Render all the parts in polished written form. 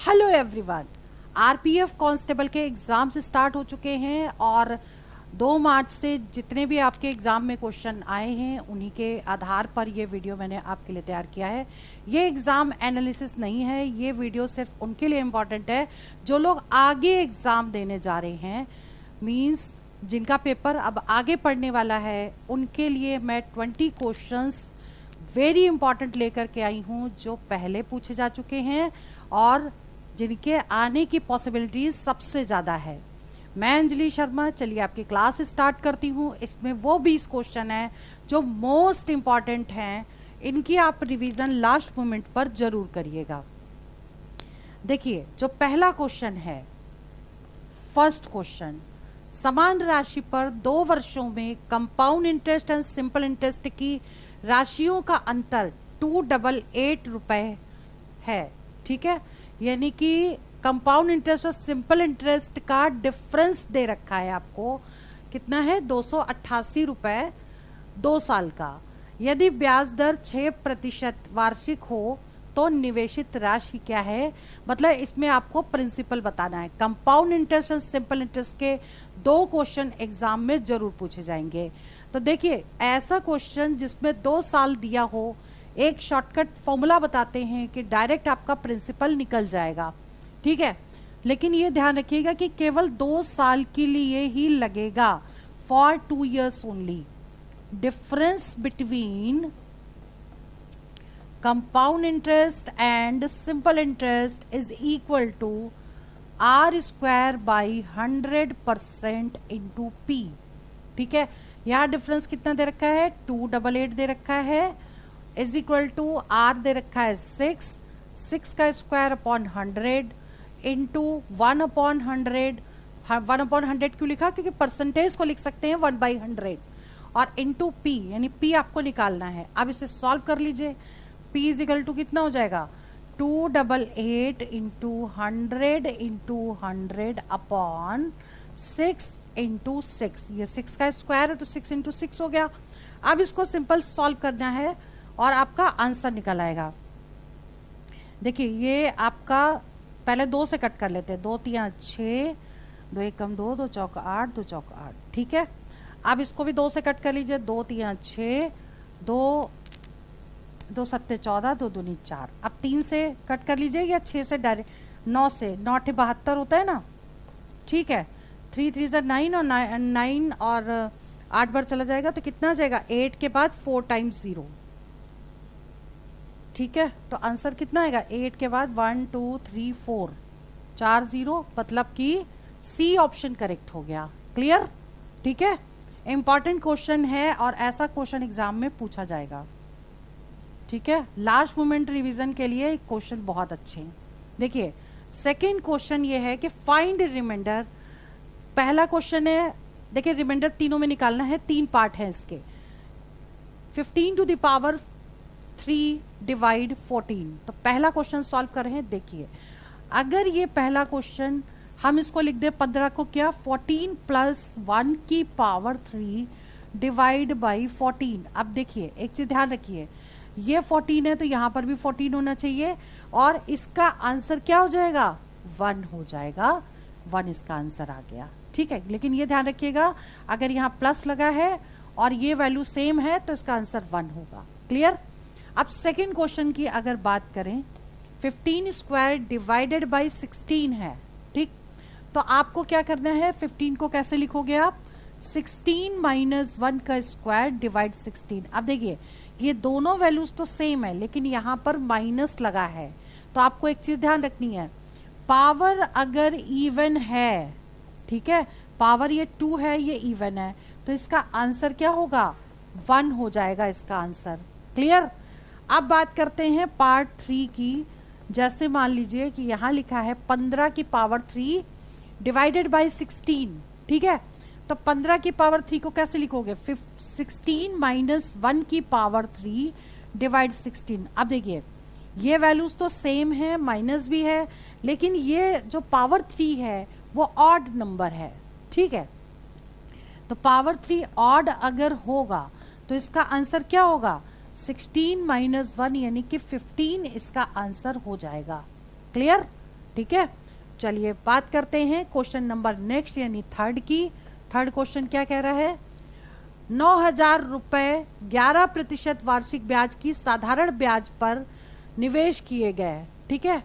Hello everyone. RPF constable के exams start हो चुके हैं और 2 मार्च से जितने भी आपके एग्जाम में क्वेश्चन आए हैं उन्हीं के आधार पर ये वीडियो मैंने आपके लिए तैयार किया है। ये एग्जाम एनालिसिस नहीं है, ये वीडियो सिर्फ उनके लिए इम्पॉर्टेंट है जो लोग आगे एग्जाम देने जा रहे हैं, मीन्स जिनका पेपर अब आगे पढ़ने वाला है। उनके लिए मैं 20 क्वेश्चंस वेरी इंपॉर्टेंट लेकर के आई हूँ जो पहले पूछे जा चुके हैं और जिनके आने की पॉसिबिलिटीज सबसे ज़्यादा है। मैं अंजलि शर्मा, चलिए आपकी क्लास स्टार्ट करती हूँ। इसमें वो 20 क्वेश्चन हैं जो मोस्ट इम्पॉर्टेंट हैं, इनकी आप रिवीजन लास्ट मोमेंट पर जरूर करिएगा। देखिए जो पहला क्वेश्चन है, फर्स्ट क्वेश्चन, समान राशि पर 2 वर्षों में compound interest and simple interest की राशियों का अंतर 288 रुपए है। ठीक है, यानी कि कंपाउंड इंटरेस्ट और सिंपल इंटरेस्ट का डिफरेंस दे रखा है आपको, कितना है 288 रुपए 2 साल का। यदि ब्याज दर 6% वार्षिक हो तो निवेशित राशि क्या है, मतलब इसमें आपको प्रिंसिपल बताना है। कंपाउंड इंटरेस्ट और सिंपल इंटरेस्ट के 2 क्वेश्चन एग्जाम में जरूर पूछे जाएंगे। तो देखिए ऐसा क्वेश्चन जिसमें 2 साल दिया हो, एक शॉर्टकट फॉर्मूला बताते हैं कि डायरेक्ट आपका प्रिंसिपल निकल जाएगा। ठीक है, लेकिन ये ध्यान रखिएगा कि केवल 2 साल के लिए ही लगेगा, for 2 years only. Difference between compound interest and simple interest is equal to R² by 100% into P। ठीक है, यहाँ डिफरेंस कितना दे रखा है 288 दे रखा है, इज इक्वल टू R दे रखा है 6 का स्क्वायर अपॉन 100 इंटू 1/100। 1/100 क्यों लिखा, क्योंकि परसेंटेज को लिख सकते हैं 1/100, और इंटू P, यानी P आपको निकालना है। अब इसे सॉल्व कर लीजिए। P इज इक्वल टू कितना हो जाएगा 288 इंटू 100 इंटू 100 अपॉन 6 इंटू 6। ये 6 का स्क्वायर है तो 6 इंटू 6 हो गया। अब इसको सिंपल सॉल्व करना है और आपका आंसर निकल आएगा। देखिए ये आपका पहले 2 से कट कर लेते हैं, 2 3 6, 2 1 2, 2 चौक 8, 2 चौक 8। ठीक है, अब इसको भी 2 से कट कर लीजिए, 2 3 6, 2 2 7 14, 2 2 4। अब 3 से कट कर लीजिए या 6 से डायरेक्ट 9 से, 9 8 72 होता है ना। ठीक है, 3 3 से 9 और 9 और 8 बार चला जाएगा तो कितना आ जाएगा 8 के बाद 4 टाइम्स 0। ठीक है, तो आंसर कितना आएगा 8 के बाद 1 2 3 4 4 0, मतलब कि सी ऑप्शन करेक्ट हो गया। क्लियर? ठीक है, इंपॉर्टेंट क्वेश्चन है और ऐसा क्वेश्चन एग्जाम में पूछा जाएगा। ठीक है, लास्ट मोमेंट रिवीजन के लिए क्वेश्चन बहुत अच्छे हैं। देखिए सेकेंड क्वेश्चन ये है कि फाइंड रिमाइंडर। पहला क्वेश्चन है, देखिए रिमाइंडर तीनों में निकालना है, 3 पार्ट है इसके। 15 टू द पावर 3 डिवाइड 14। तो पहला क्वेश्चन सॉल्व कर रहे हैं। देखिए अगर ये पहला क्वेश्चन हम इसको लिख दे 15 को क्या 14 प्लस 1 की पावर 3 डिवाइड बाई 14। अब देखिए एक चीज ध्यान रखिए, ये 14 है तो यहाँ पर भी 14 होना चाहिए और इसका आंसर क्या हो जाएगा 1 हो जाएगा। 1 इसका आंसर आ गया। ठीक है, लेकिन ये ध्यान रखिएगा अगर यहाँ प्लस लगा है और ये वैल्यू सेम है तो इसका आंसर 1 होगा। क्लियर? अब सेकेंड क्वेश्चन की अगर बात करें, 15 स्क्वायर डिवाइडेड बाई 16 है। ठीक, तो आपको क्या करना है, 15 को कैसे लिखोगे आप 16 माइनस 1 का स्क्वायर डिवाइड 16। अब देखिए ये दोनों वैल्यूज तो सेम है लेकिन यहाँ पर माइनस लगा है, तो आपको एक चीज ध्यान रखनी है, पावर अगर इवन है, ठीक है, पावर ये 2 है, ये इवन है, तो इसका आंसर क्या होगा 1 हो जाएगा इसका आंसर। क्लियर? अब बात करते हैं पार्ट 3 की। जैसे मान लीजिए कि यहाँ लिखा है 15 की पावर 3 डिवाइडेड बाई 16। ठीक है, तो 15 की पावर 3 को कैसे लिखोगे 16 माइनस 1 की पावर 3 डिवाइड 16। अब देखिए ये वैल्यूज तो सेम है, माइनस भी है, लेकिन ये जो पावर 3 है वो ऑड नंबर है। ठीक है, तो पावर 3 ऑड अगर होगा तो इसका आंसर क्या होगा 16 माइनस 1 यानी कि 15 इसका आंसर हो जाएगा। क्लियर? ठीक है, चलिए बात करते हैं क्वेश्चन नंबर नेक्स्ट यानी थर्ड की। थर्ड क्वेश्चन क्या कह रहा है, 9,000 रुपए 11% वार्षिक ब्याज की साधारण ब्याज पर निवेश किए गए। ठीक है,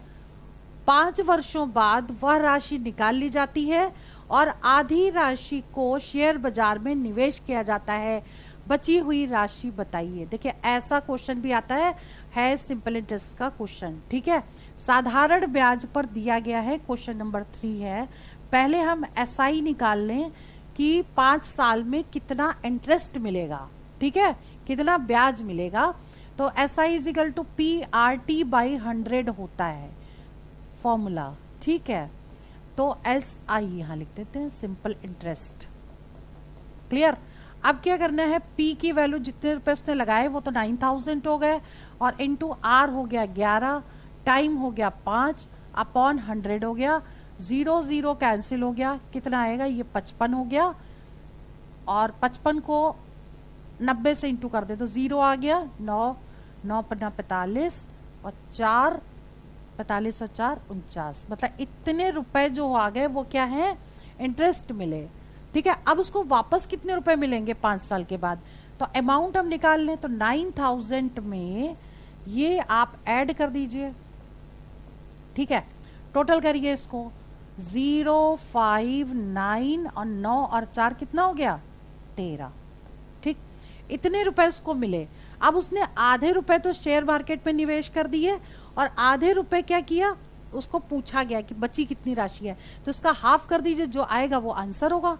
5 वर्षों बाद वह राशि निकाल ली जाती है और आधी राशि को शेयर बाजार में निवेश किया जाता है। बची हुई राशि बताइए। देखिए ऐसा क्वेश्चन भी आता है सिंपल इंटरेस्ट का क्वेश्चन। ठीक है, साधारण ब्याज पर दिया गया है, क्वेश्चन नंबर 3 है। पहले हम एसआई निकाल लें कि 5 साल में कितना इंटरेस्ट मिलेगा। ठीक है, कितना ब्याज मिलेगा। तो SI is equal to PRT by 100 होता है फॉर्मूला। ठीक है, तो SI यहां लिख देते हैं, सिंपल इंटरेस्ट। क्लियर। अब क्या करना है, P की वैल्यू जितने रुपए उसने लगाए वो तो 9,000 हो गए और इंटू R हो गया 11, टाइम हो गया 5 अपॉन 100 हो गया, 0 0 कैंसिल हो गया, कितना आएगा ये 55 हो गया और 55 को 90 से इंटू कर दे तो 0 आ गया, 9 9 पन्ना 45 और 4 45 और 4 49, मतलब इतने रुपए जो आ गए वो क्या है, इंटरेस्ट मिले। ठीक है, अब उसको वापस कितने रुपए मिलेंगे 5 साल के बाद, तो अमाउंट हम निकाल लें तो 9,000 में ये आप ऐड कर दीजिए। ठीक है, टोटल करिए इसको, 0 5 9 और 9 और 4 कितना हो गया 13। ठीक, इतने रुपए उसको मिले। अब उसने आधे रुपए तो शेयर मार्केट में निवेश कर दिए और आधे रुपए क्या किया, उसको पूछा गया कि बची कितनी राशि है, तो इसका हाफ कर दीजिए, जो आएगा वो आंसर होगा।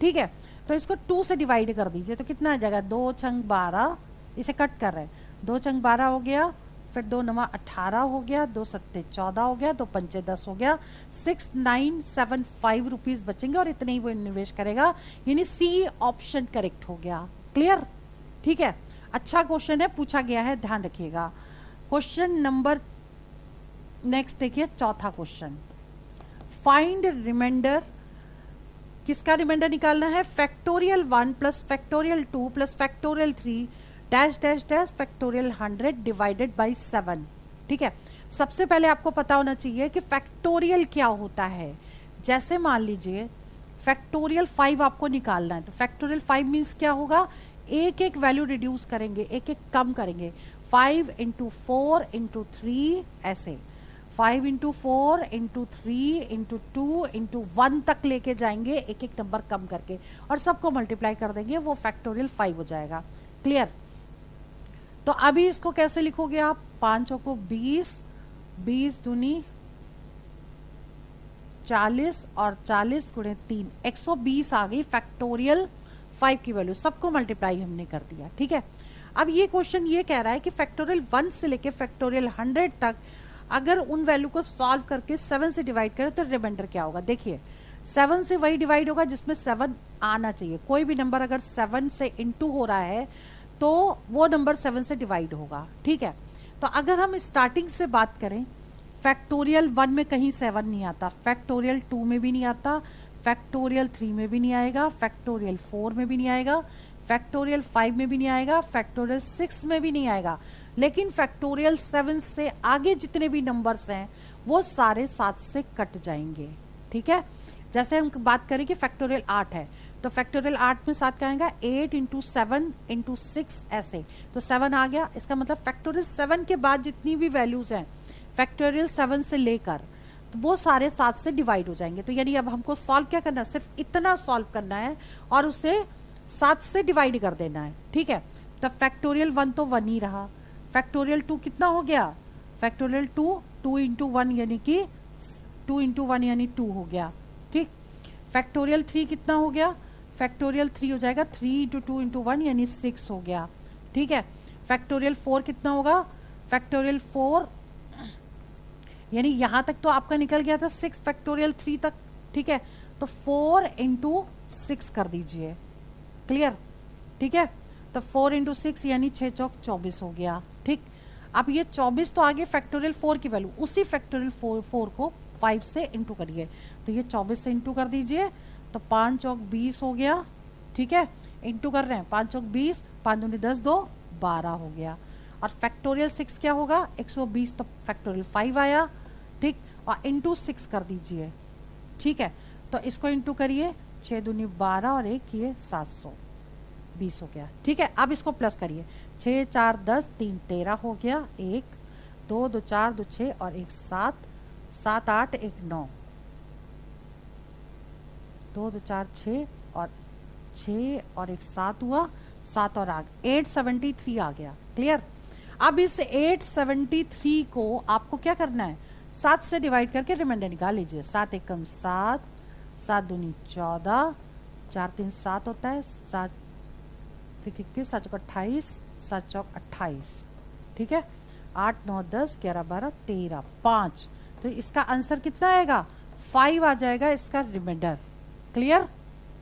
ठीक है, तो इसको 2 से डिवाइड कर दीजिए तो कितना आ जाएगा, 2 छंग 12, इसे कट कर रहे हैं, 2 छंग 12 हो गया, फिर 2 9 18 हो गया, 2 7 14 हो गया, 2 5 10 हो गया, 6975 रुपीज बचेंगे और इतने ही वो निवेश करेगा, यानी सी ऑप्शन करेक्ट हो गया। क्लियर। ठीक है, अच्छा क्वेश्चन है, पूछा गया है, ध्यान रखिएगा। क्वेश्चन नंबर नेक्स्ट देखिए, चौथा क्वेश्चन, फाइंड रिमाइंडर, किसका रिमाइंडर निकालना है, factorial 1 plus factorial 2 plus factorial 3 dash dash dash factorial 100 divided by 7। ठीक है, सबसे पहले आपको पता होना चाहिए कि फैक्टोरियल क्या होता है। जैसे मान लीजिए फैक्टोरियल 5 आपको निकालना है, तो फैक्टोरियल 5 मीन्स क्या होगा, एक एक वैल्यू रिड्यूस करेंगे, एक एक कम करेंगे, 5 इंटू 4 इंटू 3 ऐसे, 5 इंटू 4 इंटू 3 इंटू 2 इंटू 1 तक लेके जाएंगे, एक एक नंबर कम करके और सबको मल्टीप्लाई कर देंगे, वो फैक्टोरियल 5 हो जाएगा। क्लियर। तो अभी इसको कैसे लिखोगे आप, 5 को 20, 20 दूनी 40 और 40 गुणे 3, 120 आ गई फैक्टोरियल 5 की वैल्यू, सबको मल्टीप्लाई हमने कर दिया। ठीक है, अब ये क्वेश्चन ये कह रहा है कि फैक्टोरियल 1 से लेके फैक्टोरियल 100 तक अगर उन वैल्यू को सॉल्व करके 7 से डिवाइड करें तो रिमाइंडर क्या होगा। देखिए 7 से वही डिवाइड होगा जिसमें 7 आना चाहिए, कोई भी नंबर अगर 7 से इंटू हो रहा है तो वो नंबर 7 से डिवाइड होगा। ठीक है, तो अगर हम स्टार्टिंग से बात करें, फैक्टोरियल 1 में कहीं 7 नहीं आता, फैक्टोरियल 2 में भी नहीं आता, फैक्टोरियल 3 में भी नहीं आएगा, फैक्टोरियल 4 में भी नहीं आएगा, फैक्टोरियल 5 में भी नहीं आएगा, फैक्टोरियल 6 में भी नहीं आएगा, लेकिन फैक्टोरियल 7 से आगे जितने भी नंबर्स हैं वो सारे 7 से कट जाएंगे। ठीक है, जैसे हम बात करें कि फैक्टोरियल 8 है तो फैक्टोरियल 8 में 7 का आएगा, 8 इंटू 7 इंटू 6 ऐसे, तो 7 आ गया। इसका मतलब फैक्टोरियल 7 के बाद जितनी भी वैल्यूज हैं फैक्टोरियल 7 से लेकर, तो वो सारे 7 से डिवाइड हो जाएंगे। तो यानी अब हमको सॉल्व क्या करना है, सिर्फ इतना सॉल्व करना है और उसे 7 से डिवाइड कर देना है। ठीक है, तो फैक्टोरियल 1 तो 1 ही रहा, फैक्टोरियल 2 कितना हो गया, फैक्टोरियल 2 इंटू 1 यानी कि 2 इंटू 1 यानी 2 हो गया। ठीक, फैक्टोरियल 3 कितना हो गया, फैक्टोरियल 3 हो जाएगा 3 इंटू 2 इंटू 1 यानी 6 हो गया। ठीक है, फैक्टोरियल 4 कितना होगा, फैक्टोरियल 4 यानी यहां तक तो आपका निकल गया था 6 फैक्टोरियल 3 तक। ठीक है, तो 4 इंटू 6 कर दीजिए। क्लियर। ठीक है, तो 4 इंटू 6 यानी 6 चौक 24 हो गया। ठीक, अब ये 24 तो आगे फैक्टोरियल 4 की वैल्यू, उसी फैक्टोरियल 4 को 5 से इंटू करिए, तो ये 24 से इंटू कर दीजिए, तो 5 चौक 20 हो गया। ठीक है, इंटू कर रहे हैं, 5 चौक 20, 5 दूनी 10, 2 12 हो गया। और फैक्टोरियल 6 क्या होगा, 120, तो फैक्टोरियल 5 आया। ठीक, और इंटू 6 कर दीजिए, ठीक है। तो इसको इंटू करिए, 6 दूनी 12 और एक ये 720 हो गया, ठीक है। अब इसको प्लस करिए, 6 4 10 3 13 हो गया, 1 2 2 4 2 6 और एक 7 7 8 1 9, 2 2 4 6 और 6 और एक 7 हुआ, 7 और आग 873 आ गया, क्लियर। अब इस 873 को आपको क्या करना है, 7 से डिवाइड करके रिमाइंडर निकाल लीजिए। 7 एकम 7, 7 दूनी 14, 4 3 7 होता है, 7 21 7 चौक 28, 7 चौक 28, ठीक है। 8 9 10 11 12 13 5, तो इसका आंसर कितना आएगा, 5 आ जाएगा इसका रिमाइंडर, क्लियर,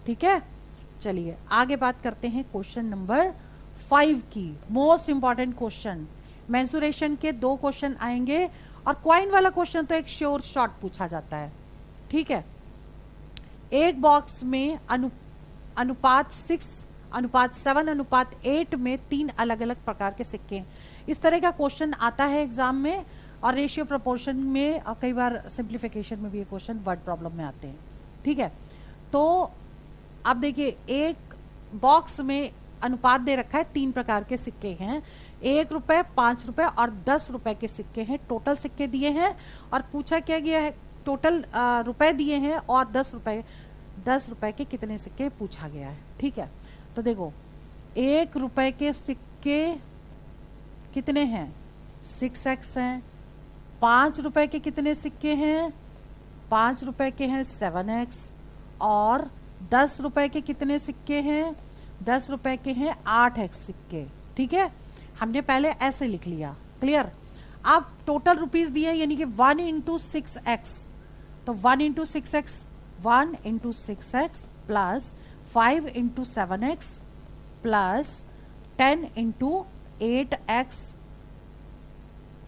ठीक है। चलिए आगे बात करते हैं क्वेश्चन नंबर 5 की। मोस्ट इंपॉर्टेंट क्वेश्चन, मेंसुरेशन के 2 क्वेश्चन आएंगे और क्वाइन वाला क्वेश्चन तो एक श्योर शॉर्ट पूछा जाता है, ठीक है। एक बॉक्स में अनुपात 6, अनुपात 7, अनुपात 8 में 3 अलग अलग प्रकार के सिक्के, इस तरह का क्वेश्चन आता है एग्जाम में, और रेशियो प्रोपोर्शन में और कई बार सिंप्लीफिकेशन में भी ये क्वेश्चन वर्ड प्रॉब्लम में आते हैं, ठीक है। तो अब देखिए एक बॉक्स में अनुपात दे रखा है, 3 प्रकार के सिक्के हैं, 1 रुपए, 5 रुपए और 10 रुपए के सिक्के हैं, टोटल सिक्के दिए हैं और पूछा क्या गया है, टोटल रुपए दिए हैं और 10 रुपए के कितने सिक्के पूछा गया है, ठीक है। तो देखो 1 रुपए के सिक्के कितने हैं, 6x हैं। 5 रुपए के कितने सिक्के हैं, 5 रुपए के हैं 7x, और 10 रुपए के कितने सिक्के हैं, 10 रुपए के हैं 8x सिक्के, ठीक है। हमने पहले ऐसे लिख लिया, क्लियर। अब टोटल रुपीस दिए यानी कि 1 इंटू 6x, तो 1 into 6x 1 into 6x plus 5 into 7x plus 10 into 8x,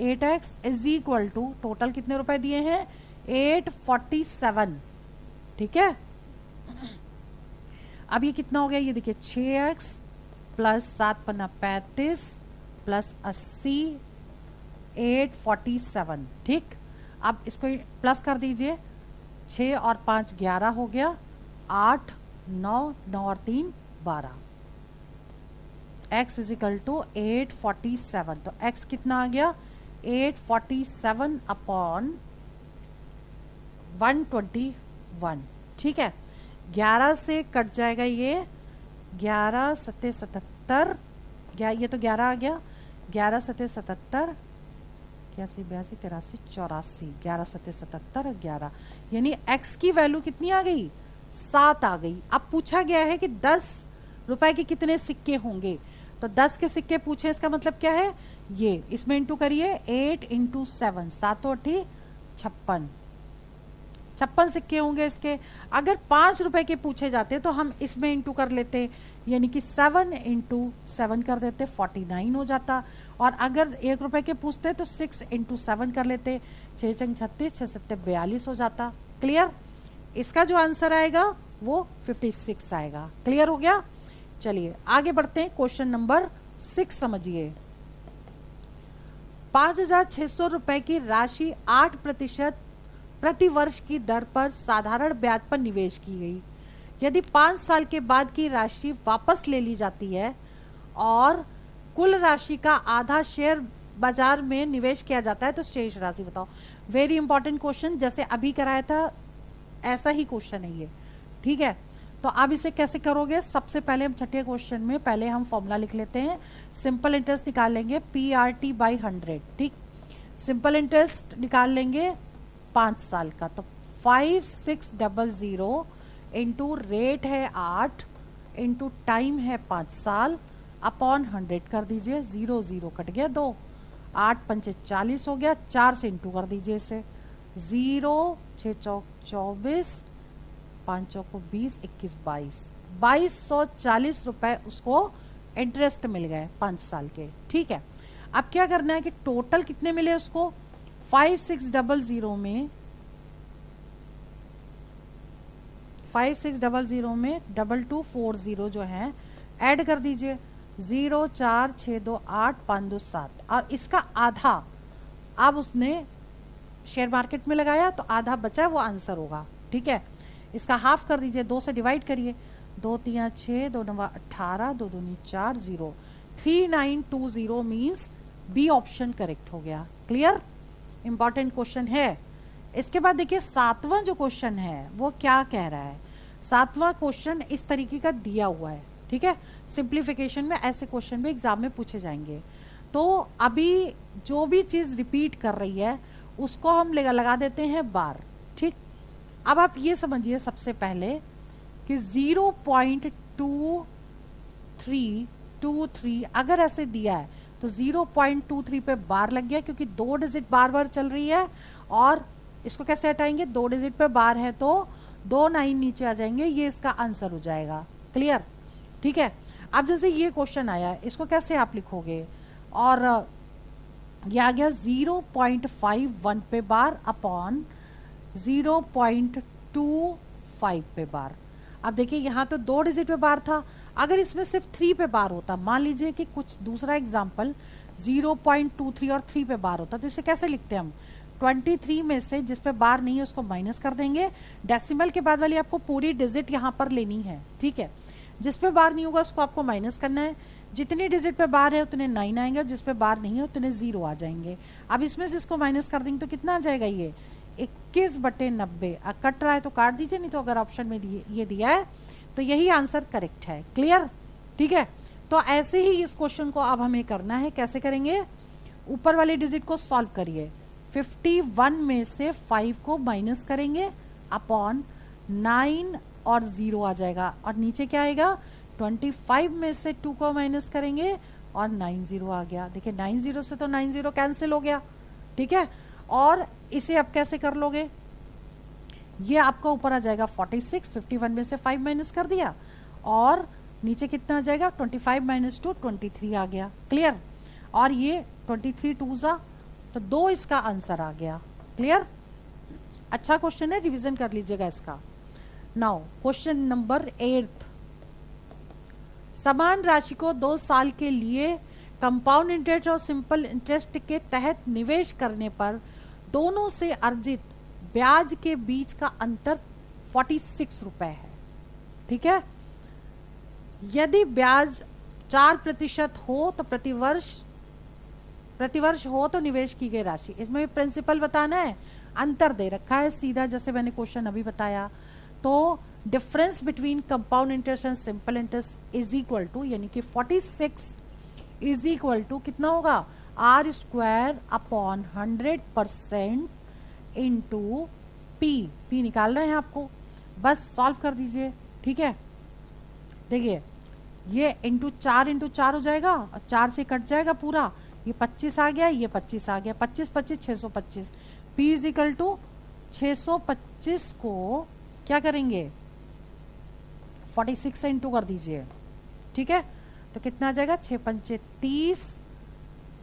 8x is equal to total कितने रुपए दिए हैं, 847, ठीक है। अब ये कितना हो गया, ये देखिए 6x प्लस 7 पन्ना 35 प्लस 80, 847, ठीक। अब इसको प्लस कर दीजिए, 6 और 5 11 हो गया, 8 9 9 और 3 12, x इज इक्वल टू 847, तो x कितना आ गया, 847 अपॉन 121, ठीक है। 11 से कट जाएगा ये, 11 सत्ते 77, ये तो 11 आ गया, 11 सत्ते 77, 81 82 83 84, 11 सत्ते 77 और 11, यानी x की वैल्यू कितनी आ गई, 7 आ गई। अब पूछा गया है कि 10 रुपए के कितने सिक्के होंगे, तो 10 के सिक्के पूछे, इसका मतलब क्या है, ये इसमें इंटू करिए, 8 इंटू 7 7 8 56, 56 सिक्के होंगे इसके। अगर 5 रुपए के पूछे जाते तो हम इसमें इंटू कर लेते, यानी कि 7 इंटू 7 कर देते, 49 हो जाता। और अगर 1 रुपए के पूछते तो 6 इंटू 7 कर लेते, 6 चंग 36, 6 सत्ते 42 हो जाता, क्लियर। इसका जो आंसर आएगा वो 56 आएगा, क्लियर हो गया। चलिए आगे बढ़ते हैं, क्वेश्चन नंबर 6 समझिए। 5,600 रुपए की राशि 8% प्रति वर्ष की दर पर साधारण ब्याज पर निवेश की गई। यदि 5 साल के बाद की राशि वापस ले ली जाती है और कुल राशि का आधा शेयर बाजार में निवेश किया जाता है तो शेष राशि बताओ। वेरी इंपॉर्टेंट क्वेश्चन, जैसे अभी कराया था ऐसा ही क्वेश्चन है ये, ठीक है। तो अब इसे कैसे करोगे, सबसे पहले हम छठे क्वेश्चन में पहले हम फॉर्मूला लिख लेते हैं। सिंपल इंटरेस्ट निकाल लेंगे PRT बाई 100, ठीक। सिंपल इंटरेस्ट निकाल लेंगे 5 साल का, तो 5600 इंटू रेट है 8 इंटू टाइम है 5 साल अपॉन 100 कर दीजिए, 0 0 कट गया 2, 8 पंचे 40 हो गया, 4 से इंटू कर दीजिए इसे, 0 6 चौक 24, 5 चौक 20, 21 22, 2240 रुपए उसको इंटरेस्ट मिल गए 5 साल के, ठीक है। अब क्या करना है कि टोटल कितने मिले उसको, 5600 में 2240 जो है ऐड कर दीजिए, 0 4 6 2 8 5 2 7, और इसका आधा अब उसने शेयर मार्केट में लगाया तो आधा बचा है वो आंसर होगा, ठीक है। इसका हाफ कर दीजिए, 2 से डिवाइड करिए, 2 3 6, 2 9 18, 2 दूनी 4, 0, 3920 मीन्स बी ऑप्शन करेक्ट हो गया। क्लियर, इंपॉर्टेंट क्वेश्चन है। इसके बाद देखिए 7वां जो क्वेश्चन है वो क्या कह रहा है। 7वां क्वेश्चन इस तरीके का दिया हुआ है, ठीक है। सिंप्लीफिकेशन में ऐसे क्वेश्चन भी एग्जाम में पूछे जाएंगे। तो अभी जो भी चीज रिपीट कर रही है उसको हम लगा देते हैं बार, ठीक। अब आप ये समझिए सबसे पहले कि 0.2323 अगर ऐसे दिया है तो 0.23 पे बार लग गया, क्योंकि 2 डिजिट बार बार चल रही है। और इसको कैसे हटाएंगे, 2 डिजिट पे बार है तो 2 9 नीचे आ जाएंगे, ये इसका आंसर हो जाएगा। क्लियर, ठीक है। अब जैसे ये क्वेश्चन आया है इसको कैसे आप लिखोगे, और ये आ गया 0.51 पे बार अपॉन 0.25 पे बार। अब देखिए यहाँ तो 2 डिजिट पे बार था, अगर इसमें सिर्फ 3 पे बार होता, मान लीजिए कि कुछ दूसरा एग्जाम्पल 0.23 और 3 पे बार होता, तो इसे कैसे लिखते हैं हम, 23 में से जिस पे बार नहीं है उसको माइनस कर देंगे, डेसिमल के बाद वाली आपको पूरी डिजिट यहाँ पर लेनी है, ठीक है। जिस पे बार नहीं होगा उसको आपको माइनस करना है, जितनी डिजिट पे बार है उतने 9 आएंगे, और जिस पे बार नहीं है उतने 0 आ जाएंगे। अब इसमें से इसको माइनस कर देंगे तो कितना आ जाएगा, ये 21/90। कट रहा है तो काट दीजिए, नहीं तो अगर ऑप्शन में ये दिया है तो यही आंसर करेक्ट है। क्लियर, ठीक है। तो ऐसे ही इस क्वेश्चन को अब हमें करना है, कैसे करेंगे, ऊपर वाले डिजिट को सॉल्व करिए, 51 में से 5 को माइनस करेंगे अपॉन 9 और 0 आ जाएगा, और नीचे क्या आएगा, 25 में से 2 को माइनस करेंगे और 90 आ गया। देखिए 90 से तो 90 कैंसिल हो गया, ठीक है। और इसे अब कैसे कर लोगे, ये आपका ऊपर आ जाएगा 46, 51 में से 5 माइनस कर दिया, और नीचे कितना आ जाएगा, 25 माइनस 2 23 आ गया। क्लियर, और ये 23 2 जा तो 2 इसका आंसर आ गया। क्लियर, अच्छा क्वेश्चन है, रिवीजन कर लीजिएगा इसका। नाउ क्वेश्चन नंबर 8, समान राशि को 2 साल के लिए कंपाउंड इंटरेस्ट और सिंपल इंटरेस्ट के तहत निवेश करने पर दोनों से अर्जित ब्याज के बीच का अंतर 46 रुपए है, ठीक है। यदि ब्याज 4% हो तो प्रतिवर्ष हो तो निवेश की गई राशि, इसमें प्रिंसिपल बताना है, अंतर दे रखा है सीधा, जैसे मैंने क्वेश्चन अभी बताया। तो difference between compound interest and simple interest is equal to, यानी कि 46 इज इक्वल टू कितना होगा, R² अपॉन 100% इंटू पी निकालना है आपको, बस सॉल्व कर दीजिए, ठीक है। देखिए ये इंटू 4 हो जाएगा, और 4 से कट जाएगा पूरा, ये 25 आ गया, ये 25 आ गया, 25 25 625, P इज इक्वल टू 625 को क्या करेंगे, 46 से इंटू कर दीजिए, ठीक है। तो कितना आ जाएगा, 6 पंचे 30,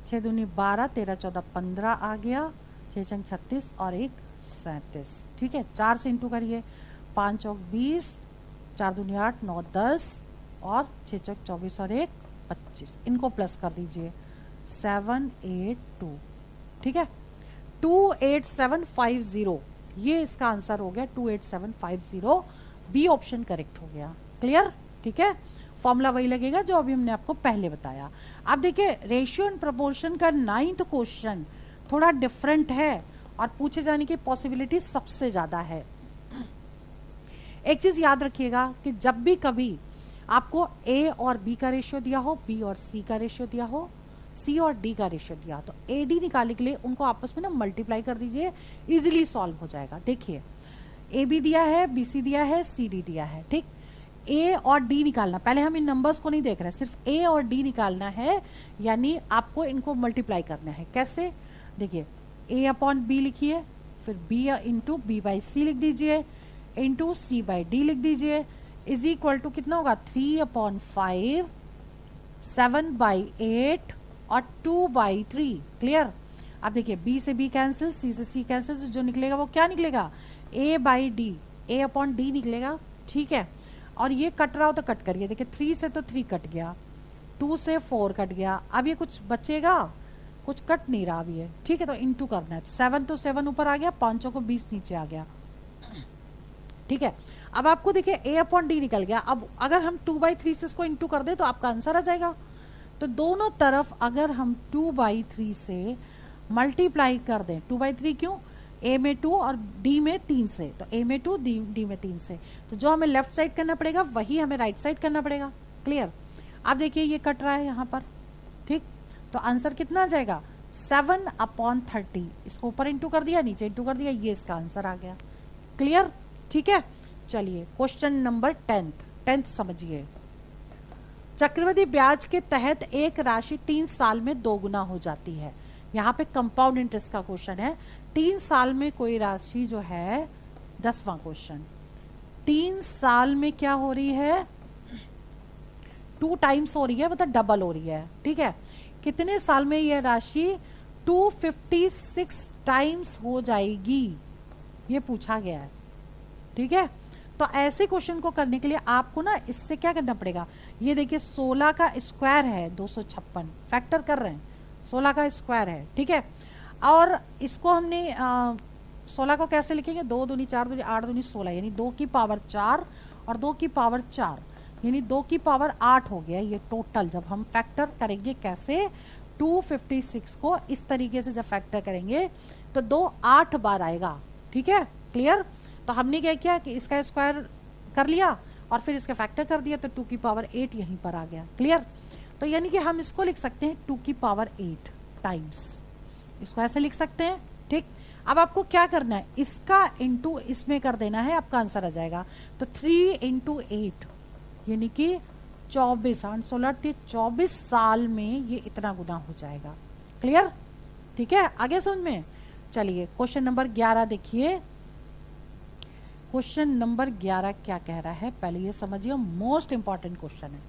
6 दूनी 12, 13 14 15 आ गया, 6 चंग 36 और 1 37, ठीक है। 4 से इंटू करिए, 5 चौक 20, 4 दूनी 8, 9 10 और 6 चौक 24 और 1 25, इनको प्लस कर दीजिए, 782, ठीक है। 28750 ये इसका आंसर हो गया, 28750 बी ऑप्शन करेक्ट हो गया। क्लियर, ठीक है। फॉर्मूला वही लगेगा जो अभी हमने आपको पहले बताया। अब देखिए रेशियो एंड प्रोपोर्शन का 9th क्वेश्चन थोड़ा डिफरेंट है और पूछे जाने की पॉसिबिलिटी सबसे ज्यादा है। एक चीज याद रखिएगा कि जब भी कभी आपको ए और बी का रेशियो दिया हो, बी और सी का रेशियो दिया हो, सी और डी का रेशियो दिया हो, तो ए डी निकालने के लिए उनको आपस में ना मल्टीप्लाई कर दीजिए, इजीली सॉल्व हो जाएगा। देखिए ए बी दिया है, बी सी दिया है, सी डी दिया है, ठीक। ए और डी निकालना, पहले हम इन नंबर्स को नहीं देख रहे, सिर्फ ए और डी निकालना है, यानी आपको इनको मल्टीप्लाई करना है। कैसे, देखिए ए अपॉन बी लिखिए, फिर बी इंटू बी बाई सी लिख दीजिए, इंटू सी बाई डी लिख दीजिए, इज इक्वल टू कितना होगा, 3/5, 7/8 और 2/3। क्लियर। अब देखिए बी से बी कैंसिल, सी से सी कैंसिल, तो जो निकलेगा वो क्या निकलेगा, A by D, A upon D निकलेगा, ठीक है। और ये कट रहा हो तो कट करिए, देखिए 3 से तो 3 कट गया, 2 से 4 कट गया, अब ये कुछ बचेगा, कुछ कट नहीं रहा अभी है, ठीक है। तो इंटू करना है, तो 7 तो 7 ऊपर आ गया, 5 को 20 नीचे आ गया, ठीक है। अब आपको देखिए a अपॉन डी निकल गया। अब अगर हम 2/3 से इसको इंटू कर दे तो आपका आंसर आ जाएगा। तो दोनों तरफ अगर हम 2/3 से मल्टीप्लाई कर दें, 2/3 क्यों, a में 2 और d में 3 से, तो a में 2 d में 3 से, तो जो हमें लेफ्ट साइड करना पड़ेगा वही हमें राइट साइड करना पड़ेगा। क्लियर। अब देखिए ये कट रहा है यहाँ पर, ठीक। तो आंसर कितना आ जाएगा, 7/30। इसको ऊपर इंटू कर दिया, नीचे इंटू कर दिया, ये इसका आंसर आ गया। क्लियर, ठीक है। चलिए क्वेश्चन नंबर 10th समझिए। चक्रवृद्धि ब्याज के तहत एक राशि 3 साल में 2 गुना हो जाती है। यहाँ पे कंपाउंड इंटरेस्ट का क्वेश्चन है। 3 साल में कोई राशि जो है, 10वां क्वेश्चन, 3 साल में क्या हो रही है, 2 टाइम्स हो रही है, मतलब डबल हो रही है, ठीक है। कितने साल में यह राशि 256 टाइम्स हो जाएगी, ये पूछा गया है, ठीक है। तो ऐसे क्वेश्चन को करने के लिए आपको ना इससे क्या करना पड़ेगा, ये देखिए 16 का स्क्वायर है 256, फैक्टर कर रहे हैं, 16 का स्क्वायर है, ठीक है। और इसको हमने 16 को कैसे लिखेंगे, 2 दूनी 4 दूनी 8 दूनी 16, यानी 2 की पावर 4 और 2 की पावर 4, यानी 2 की पावर 8 हो गया ये टोटल। जब हम फैक्टर करेंगे कैसे, 256 को इस तरीके से जब फैक्टर करेंगे तो 2 8 बार आएगा, ठीक है। क्लियर। तो हमने क्या किया कि इसका स्क्वायर कर लिया और फिर इसका फैक्टर कर दिया, तो 2 की पावर 8 यहीं पर आ गया। क्लियर। तो यानी कि हम इसको लिख सकते हैं 2 की पावर 8 टाइम्स, इसको ऐसे लिख सकते हैं, ठीक। अब आपको क्या करना है, इसका इंटू इसमें कर देना है, आपका आंसर आ जाएगा। तो 3 × 8 यानी कि 24, 8 16 24 साल में ये इतना गुना हो जाएगा। क्लियर, ठीक है। आगे समझ में। चलिए क्वेश्चन नंबर 11 देखिए। क्वेश्चन नंबर 11 क्या कह रहा है, पहले ये समझिए, मोस्ट इंपॉर्टेंट क्वेश्चन है।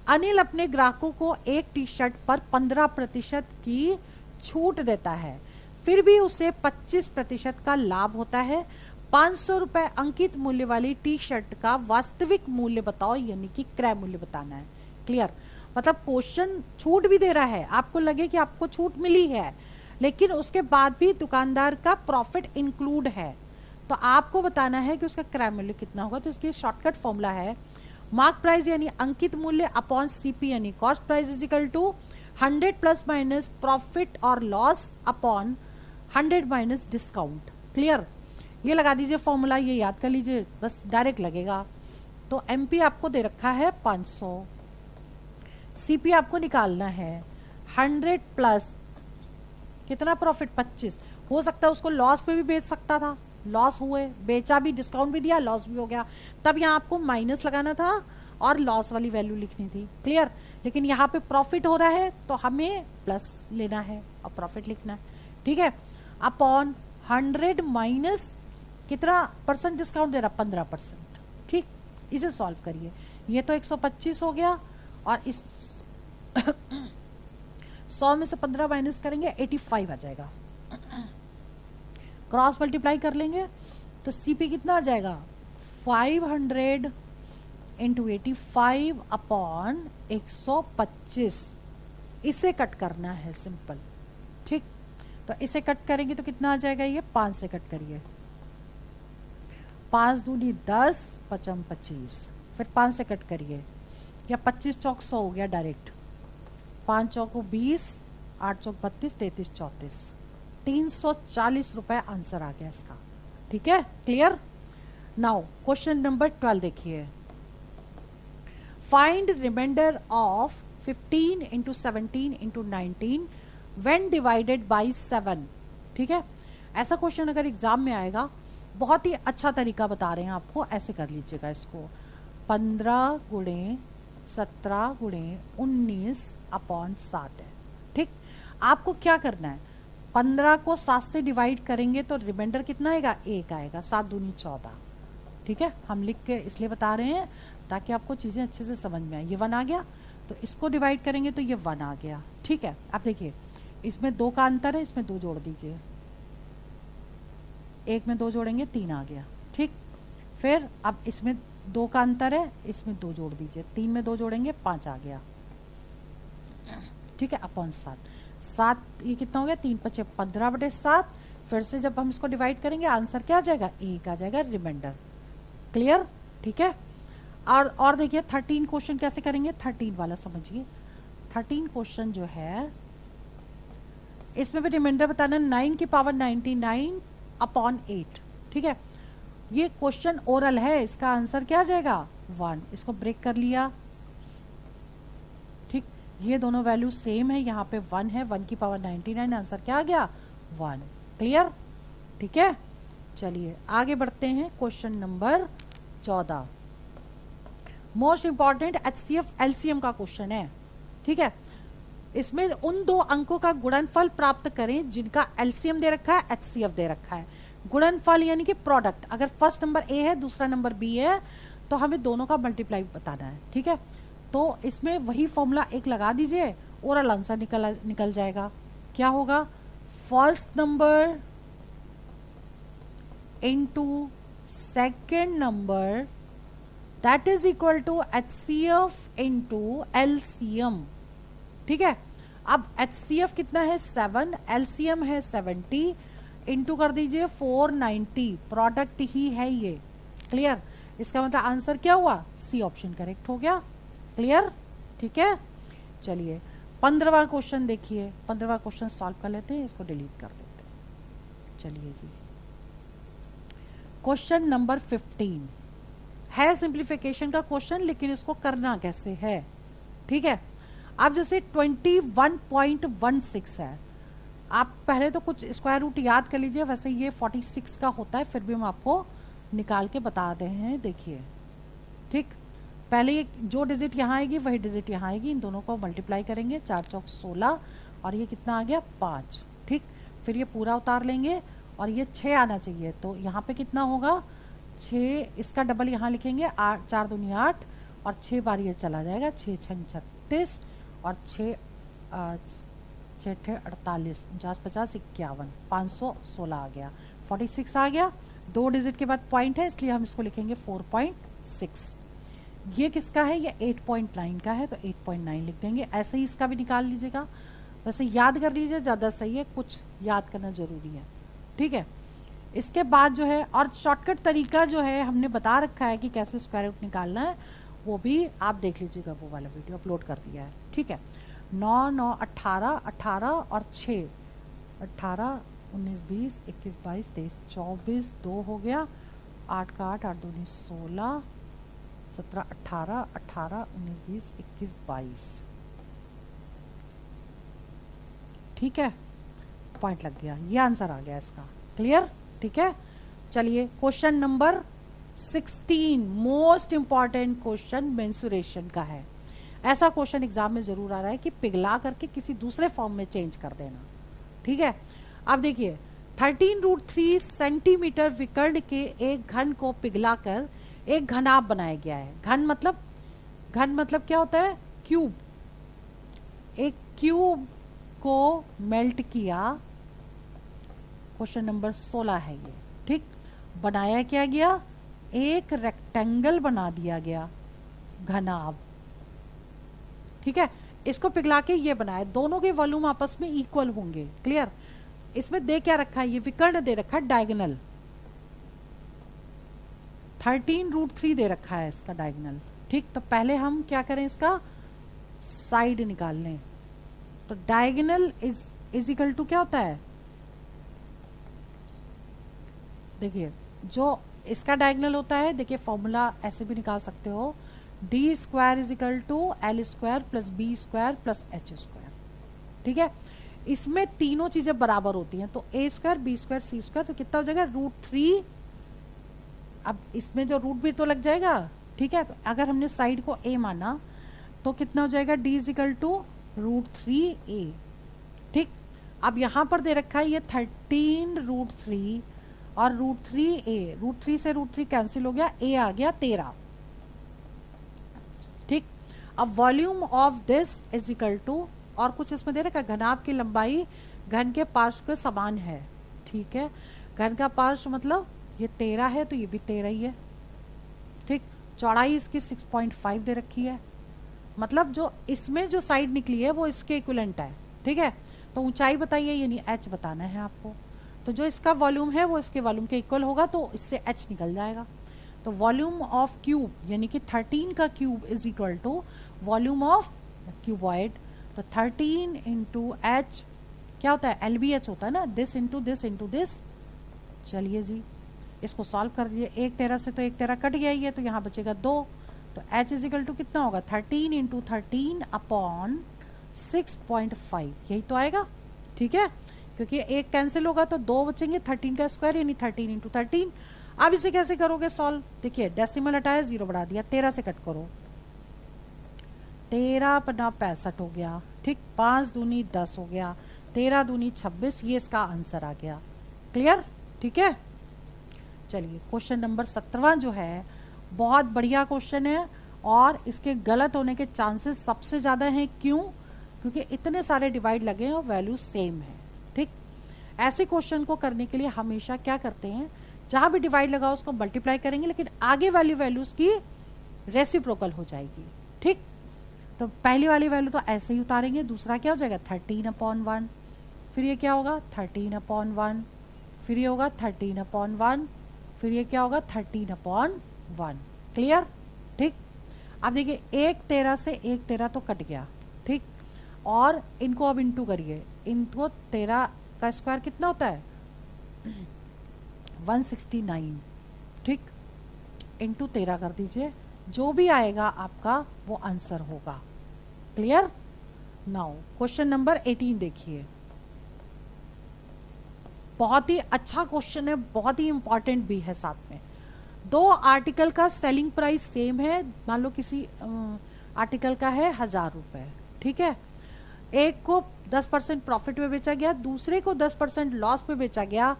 अनिल अपने ग्राहकों को एक टी शर्ट पर 15% की छूट देता है, फिर भी उसे 25% का लाभ होता है। 500 रुपए अंकित मूल्य वाली टी शर्ट का वास्तविक मूल्य बताओ, यानी कि क्रय मूल्य बताना है। क्लियर। मतलब क्वेश्चन छूट भी दे रहा है, आपको लगे कि आपको छूट मिली है, लेकिन उसके बाद भी दुकानदार का प्रॉफिट इंक्लूड है, तो आपको बताना है कि उसका क्रय मूल्य कितना होगा। तो इसकी शॉर्टकट फॉर्मूला है मार्क प्राइस यानी अंकित मूल्य अपॉन सीपी यानी cost price is equal to 100 plus minus profit और loss upon 100 minus discount. Clear. ये लगा दीजिए फॉर्मूला, ये याद कर लीजिए, बस डायरेक्ट लगेगा। तो एमपी आपको दे रखा है 500, सीपी आपको निकालना है 100 प्लस कितना प्रॉफिट 25, हो सकता है उसको लॉस पे भी बेच सकता था, लॉस हुए, बेचा भी, डिस्काउंट भी दिया, लॉस भी हो गया, तब यहाँ आपको माइनस लगाना था और लॉस वाली वैल्यू लिखनी थी। क्लियर। लेकिन यहाँ पे प्रॉफिट हो रहा है तो हमें प्लस लेना है और प्रॉफिट लिखना है, ठीक है। अपॉन 100 माइनस कितना परसेंट डिस्काउंट दे रहा, 15%, ठीक। इसे सॉल्व करिए, ये तो 125 हो गया और इस 100 में से 15 माइनस करेंगे 85 आ जाएगा। क्रॉस मल्टीप्लाई कर लेंगे तो सीपी कितना आ जाएगा, 500 × 85 अपॉन 125। इसे कट करना है सिंपल, ठीक। तो इसे कट करेंगे तो कितना आ जाएगा, ये 5 से कट करिए, 5 दूनी 10, 5 25, फिर 5 से कट करिए, या 25 चौक 100 हो गया डायरेक्ट, 5 चौक 20, 8 चौक 32, 33 34, 340 रुपए आंसर आ गया इसका, ठीक है। क्लियर। नाउ क्वेश्चन नंबर 12 देखिए। Find remainder of 15 × 17 × 19 when divided by 7, ठीक है। ऐसा क्वेश्चन अगर एग्जाम में आएगा, बहुत ही अच्छा तरीका बता रहे हैं आपको, ऐसे कर लीजिएगा इसको, 15 × 17 × 19 अपॉन 7 है, ठीक। आपको क्या करना है, 15 को 7 से डिवाइड करेंगे तो रिमाइंडर कितना आएगा, 1 आएगा, 7 दूनी 14, ठीक है। हम लिख के इसलिए बता रहे हैं ताकि आपको चीज़ें अच्छे से समझ में आए। ये 1 आ गया तो इसको डिवाइड करेंगे तो ये 1 आ गया, ठीक है। अब देखिए इसमें 2 का अंतर है, इसमें 2 जोड़ दीजिए, 1 में 2 जोड़ेंगे 3 आ गया, ठीक। फिर अब इसमें 2 का अंतर है, इसमें 2 जोड़ दीजिए, 3 में 2 जोड़ेंगे 5 आ गया, ठीक है, अपॉन 7। 7, ये कितना हो गया 3 5 15/7। फिर से जब हम इसको डिवाइड करेंगे आंसर क्या आ जाएगा, 1 आ जाएगा रिमाइंडर। क्लियर, ठीक है। और देखिए 13 क्वेश्चन कैसे करेंगे, 13 वाला समझिए। 13 क्वेश्चन जो है इसमें भी रिमाइंडर बताना, 9 की पावर 99/8, ठीक है। ये क्वेश्चन ओरल है, इसका आंसर क्या आ जाएगा 1। इसको ब्रेक कर लिया, ठीक। ये दोनों वैल्यू सेम है, यहाँ पे 1 है, 1 की पावर 99, आंसर क्या आ गया 1। क्लियर, ठीक है। चलिए आगे बढ़ते हैं, question number 14 most important HCF LCM का क्वेश्चन है, ठीक है। इसमें उन दो अंकों का गुणनफल प्राप्त करें जिनका LCM दे रखा है, HCF दे रखा है। गुणनफल यानी कि प्रोडक्ट, अगर फर्स्ट नंबर A है दूसरा नंबर B है तो हमें दोनों का मल्टीप्लाई बताना है, ठीक है। तो इसमें वही फॉर्मूला एक लगा दीजिए, ओरल आंसर निकल जाएगा। क्या होगा, first number into second number that is equal to HCF into LCM, ठीक है। अब HCF कितना है 7, LCM है 70, इंटू कर दीजिए 490, प्रोडक्ट ही है ये। क्लियर, इसका मतलब आंसर क्या हुआ, सी ऑप्शन करेक्ट हो गया। क्लियर, ठीक है। चलिए 15वां क्वेश्चन देखिए, 15वां क्वेश्चन सॉल्व कर लेते हैं, इसको डिलीट कर देते हैं। चलिए जी, क्वेश्चन नंबर 15 है सिंप्लीफिकेशन का क्वेश्चन, लेकिन इसको करना कैसे है, ठीक है। अब जैसे 21.16 है, आप पहले तो कुछ स्क्वायर रूट याद कर लीजिए, वैसे ये 46 का होता है, फिर भी हम आपको निकाल के बता रहे हैं। देखिए, ठीक, पहले ये जो डिजिट यहाँ आएगी वही डिजिट यहाँ आएगी, इन दोनों को मल्टीप्लाई करेंगे, 4 चौक 16 और ये कितना आ गया 5, ठीक। फिर ये पूरा उतार लेंगे और ये 6 आना चाहिए, तो यहाँ पे कितना होगा 6, इसका डबल यहाँ लिखेंगे, 8 4 दूनी 8 और 6 बार ये चला जाएगा, 6 6 36 और 6 6 48 49 50 51 516 आ गया, 46 आ गया। 2 डिजिट के बाद पॉइंट है, इसलिए हम इसको लिखेंगे 4.6। ये किसका है, ये 8.9 का है, तो 8.9 लिख देंगे। ऐसे ही इसका भी निकाल लीजिएगा, वैसे याद कर लीजिए, ज़्यादा सही है, कुछ याद करना जरूरी है, ठीक है। इसके बाद जो है, और शॉर्टकट तरीका जो है हमने बता रखा है कि कैसे स्क्वायर रूट निकालना है, वो भी आप देख लीजिएगा, वो वाला वीडियो अपलोड कर दिया है, ठीक है। 9 9 18 18 और 6 18 19 20 21 22 23 24 2 हो गया, 8 का 8 8 2 16 17 18 18 19 20 21 22, ठीक है, पॉइंट लग गया, ये आंसर आ गया इसका। क्लियर, ठीक है। चलिए question number 16 most important question mensuration का है। ऐसा क्वेश्चन एग्जाम में जरूर आ रहा है कि पिघला करके किसी दूसरे फॉर्म में चेंज कर देना, ठीक है। अब देखिए 13√3 सेंटीमीटर विकर्ण के एक घन को पिघलाकर एक घनाभ बनाया गया है। घन मतलब क्या होता है, क्यूब। एक क्यूब को मेल्ट किया, क्वेश्चन नंबर 16 है ये, ठीक। बनाया क्या गया, एक रेक्टेंगल बना दिया गया, घनाभ, ठीक है। इसको पिघला के ये बनाया, दोनों के वॉल्यूम आपस में इक्वल होंगे। क्लियर, इसमें दे क्या रखा है, ये विकर्ण दे रखा है डायगोनल, 13√3 दे रखा है इसका डायगोनल, ठीक। तो पहले हम क्या करें, इसका साइड निकाल लें। तो डायगोनल इज इक्वल टू क्या होता है, देखिए जो इसका डायगोनल होता है, देखिए फॉर्मूला ऐसे भी निकाल सकते हो, D square is equal to L square plus B square plus H square, ठीक है। इसमें तीनों चीजें बराबर होती हैं, तो A square B square C square, तो कितना हो जाएगा √3। अब इसमें जो रूट भी तो लग जाएगा, ठीक है। तो अगर हमने साइड को ए माना तो कितना हो जाएगा, D is equal to √3a, ठीक। अब यहां पर दे रखा है ये 13√3 और √3a, √3 से √3 कैंसिल हो गया, a आ गया 13, ठीक। अब volume of this is equal to, और कुछ इसमें दे रखा है, घनाभ की लंबाई घन के पार्श्व के समान है, ठीक है। घन का पार्श्व मतलब ये 13 है, तो ये भी 13 ही है, ठीक। चौड़ाई इसकी 6.5 दे रखी है, मतलब जो इसमें जो साइड निकली है वो इसके इक्विवेलेंट है, ठीक है। तो ऊंचाई बताइए, यानी h बताना है आपको। तो जो इसका वॉल्यूम है वो इसके वॉल्यूम के इक्वल होगा, तो इससे h निकल जाएगा। तो वॉल्यूम ऑफ क्यूब यानी कि 13 का cube is equal to volume of cuboid. तो 13 इंटू एच क्या होता है, LBH होता है ना, this into this into this. चलिए जी इसको सॉल्व कर दीजिए, 1 13 से तो 1 13 कट गया ही है, तो यहाँ बचेगा 2। तो h इज इक्वल टू कितना होगा, 13 इंटू 13 अपॉन 6.5, यही तो आएगा। ठीक है, क्योंकि एक कैंसिल होगा तो 2 बचेंगे, 13 का स्क्वायर यानी 13 इंटू 13। अब इसे कैसे करोगे सॉल्व, देखिए डेसिमल हटाया, 0 बढ़ा दिया, 13 से कट करो, 13 पन्ना 65 हो गया। ठीक, 5 दूनी 10 हो गया, 13 दूनी 26, ये इसका आंसर आ गया। क्लियर, ठीक है। चलिए क्वेश्चन नंबर 17 जो है बहुत बढ़िया क्वेश्चन है, और इसके गलत होने के चांसेस सबसे ज़्यादा हैं। क्यों, क्योंकि इतने सारे डिवाइड लगे हैं और वैल्यू सेम है। ठीक, ऐसे क्वेश्चन को करने के लिए हमेशा क्या करते हैं, जहाँ भी डिवाइड लगा उसको मल्टीप्लाई करेंगे, लेकिन आगे वाली वैल्यूज की रेसिप्रोकल हो जाएगी। ठीक, तो पहली वाली वैल्यू तो ऐसे ही उतारेंगे, दूसरा क्या हो जाएगा 13/1, फिर ये क्या होगा 13/1, फिर ये होगा 13/1, फिर ये क्या होगा 13/1। क्लियर, ठीक। अब देखिए 1 13 से 1 13 तो कट गया। ठीक, और इनको अब इंटू करिए, इनको 13 का स्क्वायर कितना होता है 169। ठीक, इंटू 13 कर दीजिए, जो भी आएगा आपका वो आंसर होगा। क्लियर। नाउ क्वेश्चन नंबर 18 देखिए, बहुत ही अच्छा क्वेश्चन है, बहुत ही इंपॉर्टेंट भी है साथ में। 2 आर्टिकल का सेलिंग प्राइस सेम है, मान लो किसी आर्टिकल का है 1000 रुपए। ठीक है, एक को 10% प्रॉफिट में बेचा गया, दूसरे को 10% लॉस पे बेचा गया।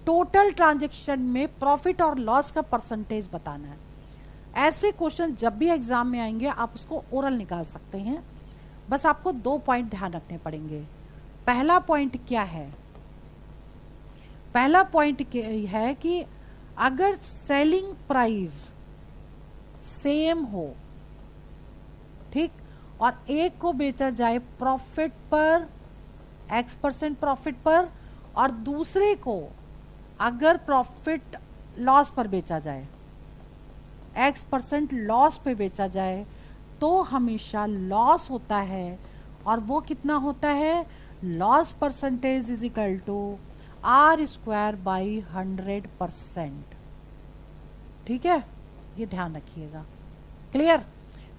टोटल ट्रांजैक्शन में प्रॉफिट और लॉस का परसेंटेज बताना है। ऐसे क्वेश्चन जब भी एग्जाम में आएंगे आप उसको ओरल निकाल सकते हैं, बस आपको 2 पॉइंट ध्यान रखने पड़ेंगे। पहला पॉइंट क्या है, पहला पॉइंट है कि अगर सेलिंग प्राइस सेम हो, ठीक, और एक को बेचा जाए प्रॉफिट पर X% प्रॉफिट पर, और दूसरे को अगर प्रॉफिट लॉस पर बेचा जाए, X% लॉस पे बेचा जाए, तो हमेशा लॉस होता है, और वो कितना होता है, loss percentage is equal to R² / 100%। ठीक है, ये ध्यान रखिएगा। क्लियर,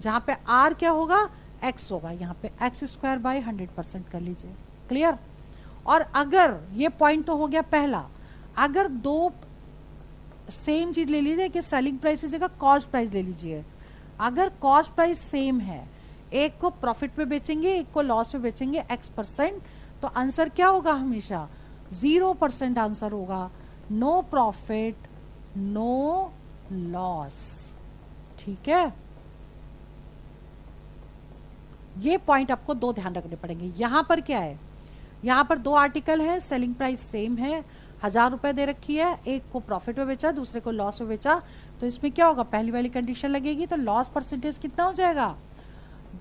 जहां पे R क्या होगा, X होगा, यहाँ पे X² / 100% कर लीजिए। क्लियर। और अगर ये पॉइंट तो हो गया पहला, अगर 2 सेम चीज ले लीजिए कि सेलिंग प्राइस की जगह कॉस्ट प्राइस ले लीजिए। अगर कॉस्ट प्राइस सेम है, एक को प्रॉफिट पे बेचेंगे, एक को लॉस पे बेचेंगे X%, तो आंसर क्या होगा, हमेशा 0% आंसर होगा, नो प्रॉफिट नो लॉस। ठीक है, ये पॉइंट आपको 2 ध्यान रखने पड़ेंगे। यहां पर क्या है, यहां पर 2 आर्टिकल है, सेलिंग प्राइस सेम है, 1000 रुपए दे रखी है, एक को प्रॉफिट में बेचा, दूसरे को लॉस में बेचा, तो इसमें क्या होगा, पहली वाली कंडीशन लगेगी, तो लॉस परसेंटेज कितना हो जाएगा,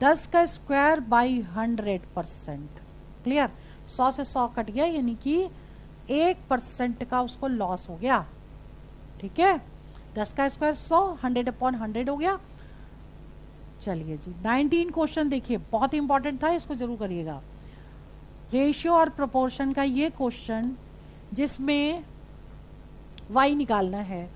10 का स्क्वायर / 100%। क्लियर, 100 से 100 कट गया, यानी कि 1% का उसको लॉस हो गया। ठीक है, 10 का स्क्वायर 100, 100/100 हो गया। चलिए जी 19 क्वेश्चन देखिए, बहुत इंपॉर्टेंट था, इसको जरूर करिएगा। रेशियो और प्रोपोर्शन का ये क्वेश्चन जिसमें y निकालना है,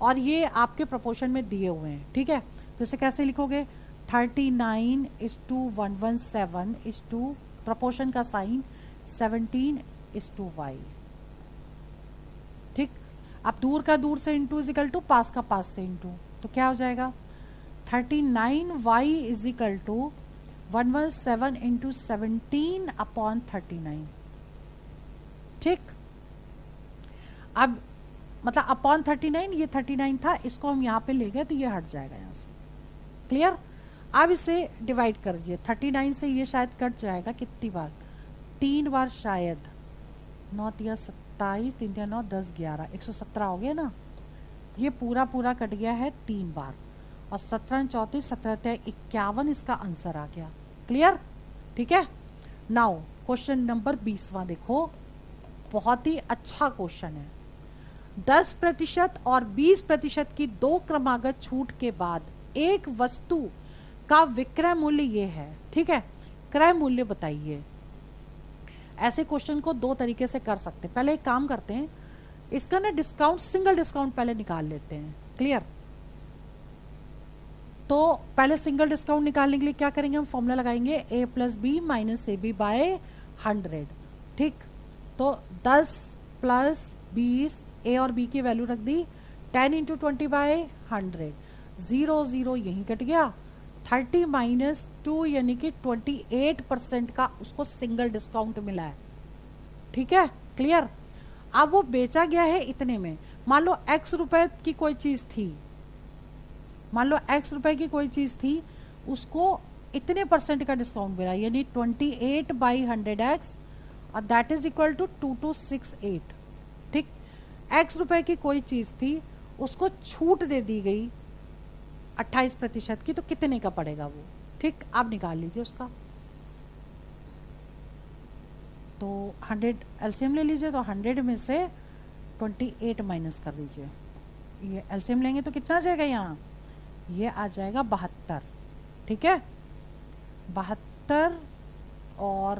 और ये आपके प्रोपोर्शन में दिए हुए हैं। ठीक है, तो इसे कैसे लिखोगे, 39:117 प्रोपोर्शन का साइन 17:y। ठीक, अब दूर का दूर से इंटू इज इक्वल टू पास का पास से इंटू, तो क्या हो जाएगा, 39y इज इक्वल टू 117 × 17/39। ठीक, अब मतलब अपॉन 39, ये 39 था, इसको हम यहाँ पे ले गए तो ये हट जाएगा यहाँ से। क्लियर, अब इसे डिवाइड कर दीजिए, 39 से ये शायद कट जाएगा कितनी बार, 3 बार शायद, 9 × 27, 3 × 9 10 11 117 हो गया ना, ये पूरा पूरा कट गया है 3 बार, और 17 × 34 17 × 51 इसका आंसर आ गया। क्लियर, ठीक है। नाउ क्वेश्चन नंबर 20वां देखो, बहुत ही अच्छा क्वेश्चन है। 10% और 20% की दो क्रमागत छूट के बाद एक वस्तु का विक्रय मूल्य ये है, ठीक है। क्रय मूल्य बताइए। ऐसे क्वेश्चन को दो तरीके से कर सकते हैं। पहले एक काम करते हैं, इसका ना डिस्काउंट, सिंगल डिस्काउंट पहले निकाल लेते हैं। क्लियर? तो पहले सिंगल डिस्काउंट निकालने के लिए क्या करेंगे, हम फॉर्मूला लगाएंगे a plus B minus A B by 100। ठीक, तो 10 प्लस 20, ए और बी की वैल्यू रख दी 10 इंटू 20 बाय 100, 0 0 यहीं कट गया। 30 माइनस 2 यानी कि 28% का उसको सिंगल डिस्काउंट मिला है। ठीक है, क्लियर? अब वो बेचा गया है इतने में। मान लो x रुपए की कोई चीज थी, मान लो x रुपए की कोई चीज थी, उसको इतने परसेंट का डिस्काउंट मिला, यानी 28 बाई 100x, और दैट इज इक्वल टू 2268। ठीक, x रुपए की कोई चीज थी, उसको छूट दे दी गई 28% की, तो कितने का पड़ेगा वो? ठीक, आप निकाल लीजिए उसका। तो 100 एलसीएम ले लीजिए, तो 100 में से 28 माइनस कर दीजिए। ये एलसीएम लेंगे तो कितना आ जाएगा यहाँ, ये आ जाएगा 72। ठीक है, 72 और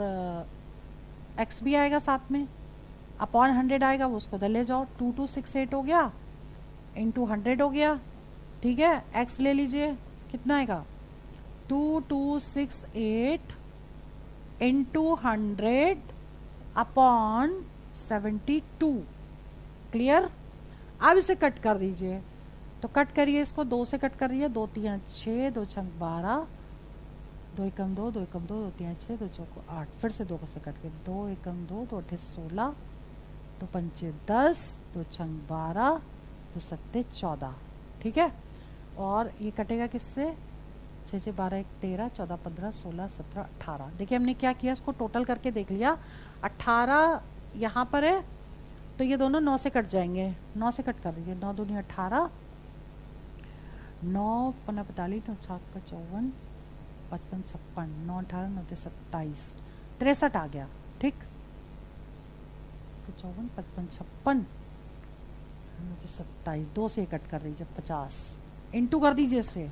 x भी आएगा साथ में, अपॉन 100 आएगा, वो उसको उधर ले जाओ। 2268 हो गया, इंटू 100 हो गया। ठीक है, x ले लीजिए, कितना आएगा 2268 इंटू 100 अपॉन 72। क्लियर? अब इसे कट कर दीजिए, तो कट करिए इसको, 2 से कट कर दीजिए, 2 3 6, 2 6 12, 2 एकम 2, 2 एकम 2, 2 3 6, 2 चौको 8, फिर से 2 से कट के 2 एकम 2, 2 8 16, 2 पंचे 10, 2 6 12, 2 7 14। ठीक है, और ये कटेगा किससे, 6 6 12 1 13, 14 15 16 17 18। देखिए हमने क्या किया, इसको टोटल करके देख लिया। 18 यहाँ पर है, तो ये दोनों 9 से कट जाएंगे, 9 से कट कर दीजिए। 9 दूनी 18, 9 15 45, 9 7 54, 55 56, 9 18 9 27, 63 आ गया। ठीक, तो 54 55 56 27, 2 से कट कर दीजिए 50, इंटू कर दीजिए इसे,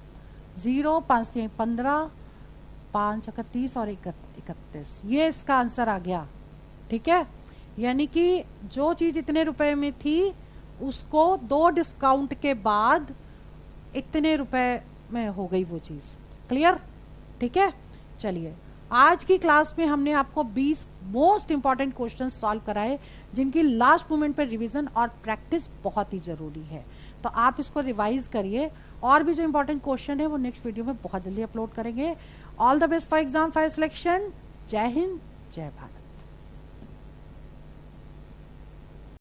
0 5 3 15, 5 31 और 31, ये इसका आंसर आ गया। ठीक है, यानी कि जो चीज इतने रुपए में थी, उसको 2 डिस्काउंट के बाद इतने रुपए में हो गई वो चीज। क्लियर? ठीक है, चलिए आज की क्लास में हमने आपको 20 मोस्ट इंपॉर्टेंट क्वेश्चन सॉल्व कराए, जिनकी लास्ट मोमेंट पर रिवीजन और प्रैक्टिस बहुत ही जरूरी है। तो आप इसको रिवाइज करिए, और भी जो इंपॉर्टेंट क्वेश्चन है वो नेक्स्ट वीडियो में बहुत जल्दी अपलोड करेंगे। All the best for exam 5 selection. जय हिंद, जय भारत।